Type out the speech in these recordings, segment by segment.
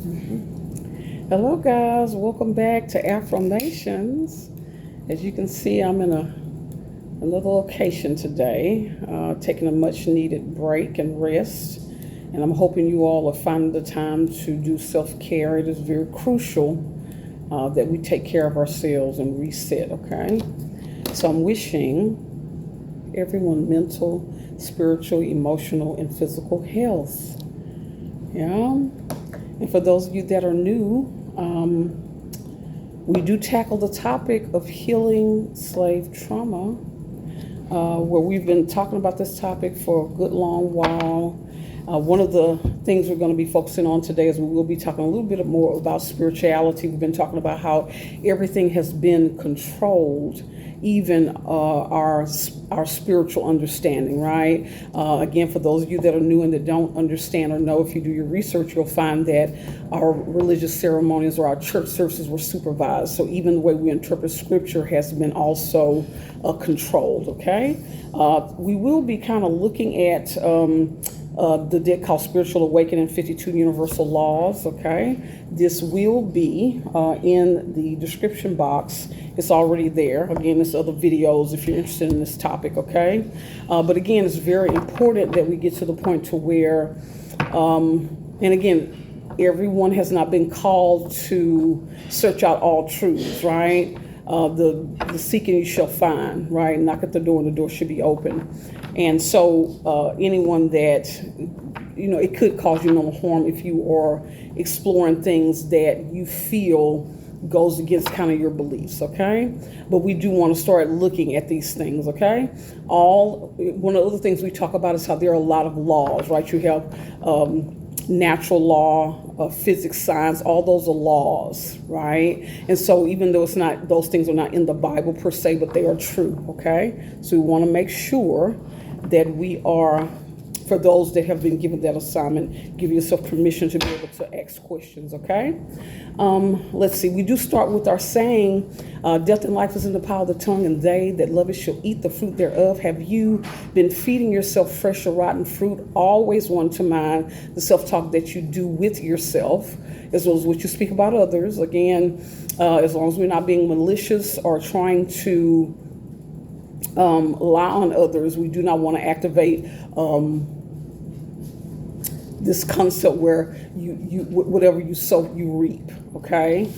Hello guys, welcome back to Affirmations. As you can see, I'm in another location today, taking a much needed break and rest. And I'm hoping you all are finding the time to do self-care. It is very crucial that we take care of ourselves and reset, okay? So I'm wishing everyone mental, spiritual, emotional, and physical health. Yeah. And for those of you that are new, we do tackle the topic of healing slave trauma, where we've been talking about this topic for a good long while. One of the things we're going to be focusing on today is we will be talking a little bit more about spirituality. We've been talking about how everything has been controlled, even our spiritual understanding, right? Again, for those of you that are new and that don't understand or know, if you do your research, you'll find that our religious ceremonies or our church services were supervised. So even the way we interpret scripture has been also controlled, okay? We will be kind of looking at the deck called Spiritual Awakening, 52 Universal Laws, okay? This will be in the description box. It's already there. Again, there's other videos if you're interested in this topic, okay? But again, it's very important that we get to the point to where, and again, everyone has not been called to search out all truths, right? The seeking you shall find, right? Knock at the door and the door should be open. And so anyone that, it could cause you no harm if you are exploring things that you feel goes against kind of your beliefs, okay? But we do want to start looking at these things, okay? One of the other things we talk about is how there are a lot of laws, right? You have natural law, physics, science, all those are laws, right? And so even though those things are not in the Bible per se, but they are true, okay? So we want to make sure that we are, for those that have been given that assignment, give yourself permission to be able to ask questions, okay? Let's see, we do start with our saying, death and life is in the power of the tongue, and they that love it shall eat the fruit thereof. Have you been feeding yourself fresh or rotten fruit? Always want to mind the self-talk that you do with yourself, as well as what you speak about others. Again, as long as we're not being malicious or trying to lie on others, we do not want to activate this concept where you whatever you sow you reap, okay?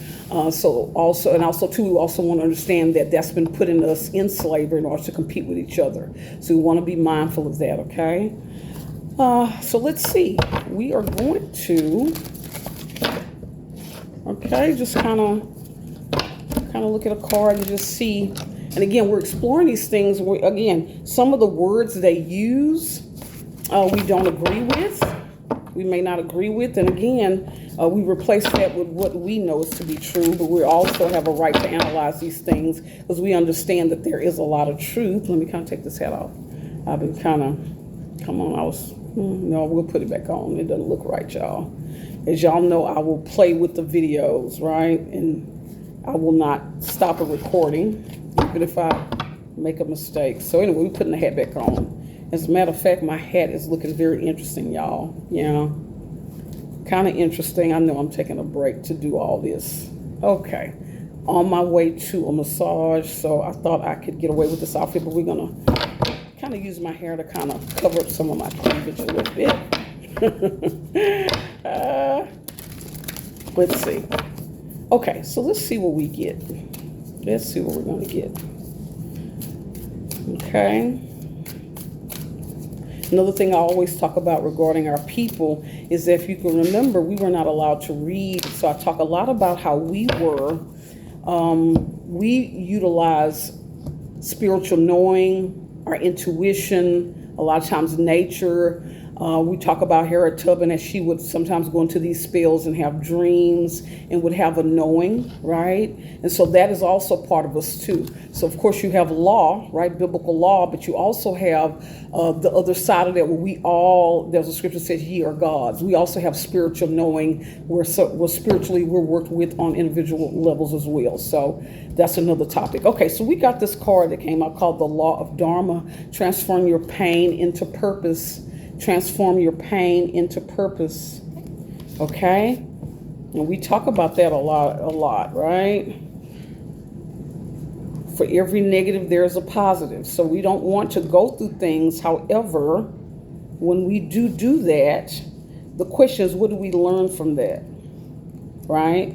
So also too, we also want to understand that that's been put in us in slavery in order to compete with each other. So we want to be mindful of that, okay? So let's see. We are going to, okay, just kind of look at a card and just see. And again, we're exploring these things. Again, some of the words they use, we don't agree with. We may not agree with. And again, we replace that with what we know is to be true. But we also have a right to analyze these things because we understand that there is a lot of truth. Let me kind of take this hat off. I've been no, we'll put it back on. It doesn't look right, y'all. As y'all know, I will play with the videos, right? And I will not stop a recording, even if I make a mistake. So anyway, we're putting the hat back on. As a matter of fact, my hat is looking very interesting, y'all. Yeah, kind of interesting. I know I'm taking a break to do all this. Okay, on my way to a massage, so I thought I could get away with this outfit, but we're gonna kind of use my hair to kind of cover up some of my cleavage a little bit. Let's see. Okay, so let's see what we get. Let's see what we're going to get. Okay. Another thing I always talk about regarding our people is that if you can remember, we were not allowed to read. So I talk a lot about how we utilize spiritual knowing, our intuition, a lot of times nature. We talk about Harriet Tubman as she would sometimes go into these spells and have dreams and would have a knowing, right? And so that is also part of us too. So of course you have law, right? Biblical law, but you also have the other side of that where there's a scripture that says ye are gods. We also have spiritual knowing where spiritually we're worked with on individual levels as well. So that's another topic. Okay, so we got this card that came out called the Law of Dharma. Transform your pain into purpose. Transform your pain into purpose. Okay? And we talk about that a lot, right? For every negative, there's a positive. So we don't want to go through things. However, when we do that, the question is, what do we learn from that, right?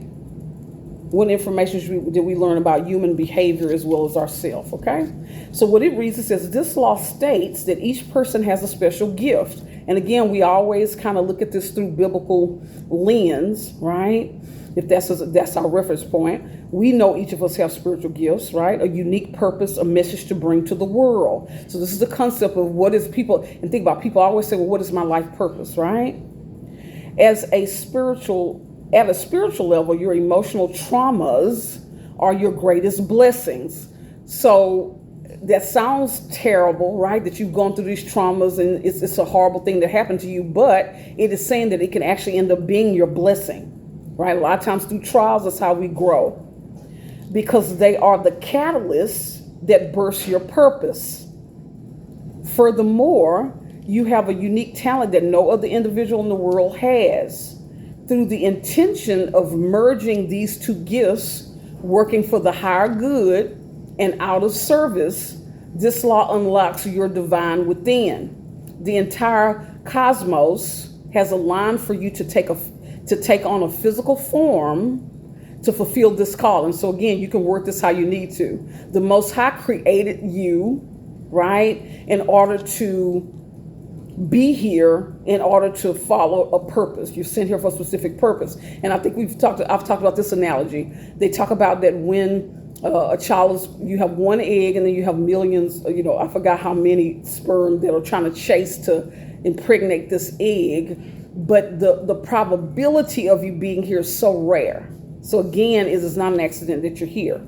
What information did we learn about human behavior as well as ourselves, okay? So what it reads, it says, this law states that each person has a special gift. And again, we always kind of look at this through biblical lens, right? If that's our reference point. We know each of us have spiritual gifts, right? A unique purpose, a message to bring to the world. So this is the concept of what is people, and think about, people always say, well, what is my life purpose, right? At a spiritual level, your emotional traumas are your greatest blessings. So that sounds terrible, right? That you've gone through these traumas and it's a horrible thing that happened to you, but it is saying that it can actually end up being your blessing, right? A lot of times through trials, that's how we grow, because they are the catalysts that burst your purpose. Furthermore, you have a unique talent that no other individual in the world has. Through the intention of merging these two gifts, working for the higher good and out of service, this law unlocks your divine within. The entire cosmos has aligned for you to take on a physical form to fulfill this call. And so again, you can work this how you need to. The Most High created you, right, in order to be here, in order to follow a purpose. You're sent here for a specific purpose. And I think I've talked about this analogy. They talk about that when a child is, you have one egg and then you have millions, I forgot how many sperm that are trying to chase to impregnate this egg. But the probability of you being here is so rare. So again, it is not an accident that you're here.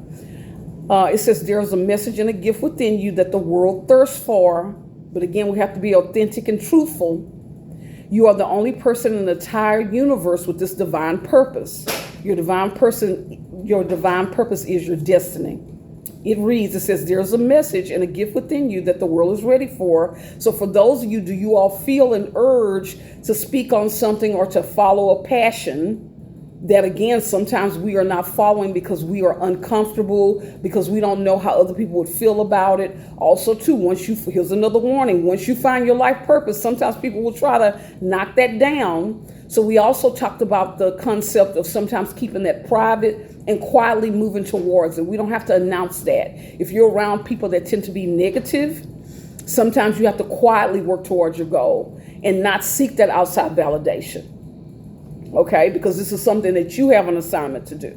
It says there's a message and a gift within you that the world thirsts for. But again, we have to be authentic and truthful. You are the only person in the entire universe with this divine purpose. Your divine purpose is your destiny. It reads, it says, there's a message and a gift within you that the world is ready for. So for those of you, do you all feel an urge to speak on something or to follow a passion that, again, sometimes we are not following because we are uncomfortable, because we don't know how other people would feel about it? Also, too, here's another warning. Once you find your life purpose, sometimes people will try to knock that down. So we also talked about the concept of sometimes keeping that private and quietly moving towards it. We don't have to announce that. If you're around people that tend to be negative, sometimes you have to quietly work towards your goal and not seek that outside validation. Okay, because this is something that you have an assignment to do.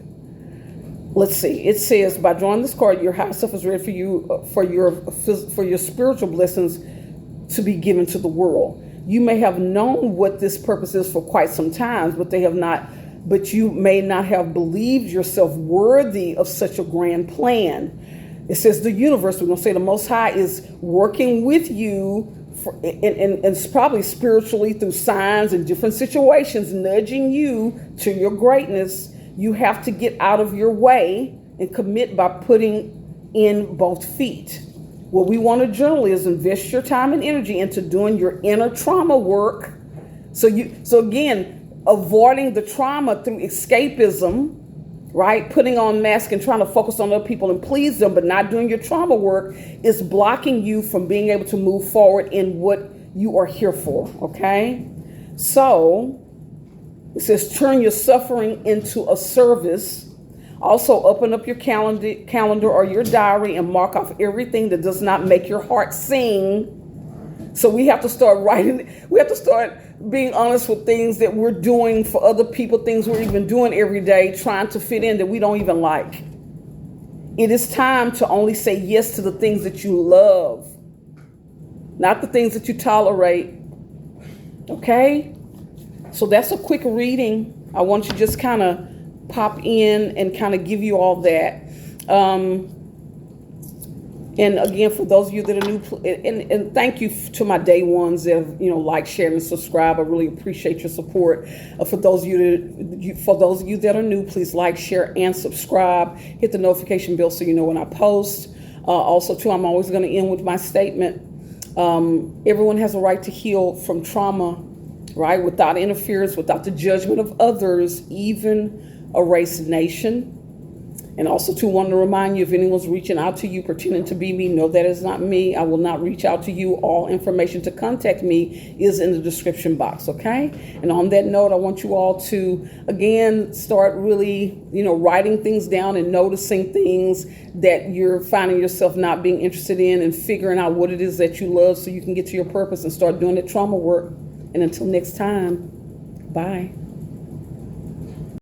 Let's see. It says, by drawing this card, your higher self is ready for you, for your spiritual blessings to be given to the world. You may have known what this purpose is for quite some time, but you may not have believed yourself worthy of such a grand plan. It says the universe, we're going to say the Most High, is working with you and probably spiritually through signs and different situations, nudging you to your greatness. You have to get out of your way and commit by putting in both feet. What we want to generally is invest your time and energy into doing your inner trauma work. So again, avoiding the trauma through escapism, right? Putting on masks and trying to focus on other people and please them, but not doing your trauma work, is blocking you from being able to move forward in what you are here for, okay? So it says turn your suffering into a service. Also open up your calendar or your diary and mark off everything that does not make your heart sing. So we have to start writing. We have to start being honest with things that we're doing for other people, things we're even doing every day, trying to fit in that we don't even like. It is time to only say yes to the things that you love, not the things that you tolerate. Okay? So that's a quick reading. I want you to just kind of pop in and kind of give you all that. And again, for those of you that are new, and thank you to my day ones that have, like, share, and subscribe. I really appreciate your support. For those of you that are new, please like, share, and subscribe. Hit the notification bell so you know when I post. Also, too, I'm always going to end with my statement. Everyone has a right to heal from trauma right? Without interference, without the judgment of others, even a race, nation. And also to want to remind you, if anyone's reaching out to you pretending to be me, no, that is not me. I will not reach out to you. All information to contact me is in the description box, okay? And on that note, I want you all to, again, start really, writing things down and noticing things that you're finding yourself not being interested in, and figuring out what it is that you love so you can get to your purpose and start doing that trauma work. And until next time, bye.